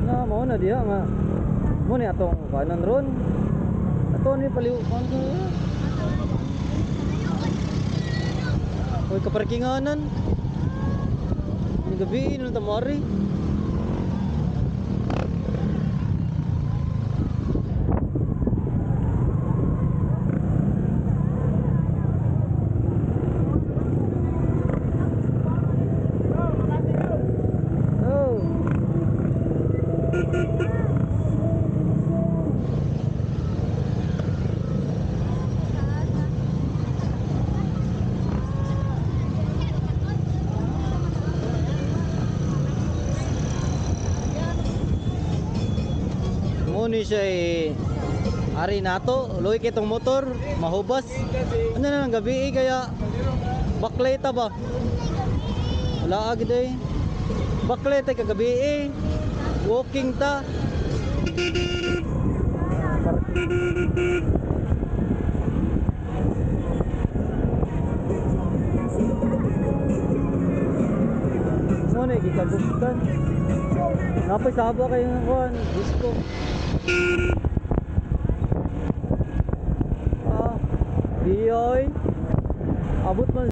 Na mo na diha nga. Mo ni atong kanan ron. Ato ni paliukan ko. Oy kaparkinganan. Ni gabi nung tamari. Muni siya ari nato, luwi kitong motor, mahubas. Ano na ng gabi kaya bakleta ba? Wala agad bakleta kagabi walking ta. Muni gikagustuhan. Napay sabo kayo ng kuhan, disco. Diyoy abot man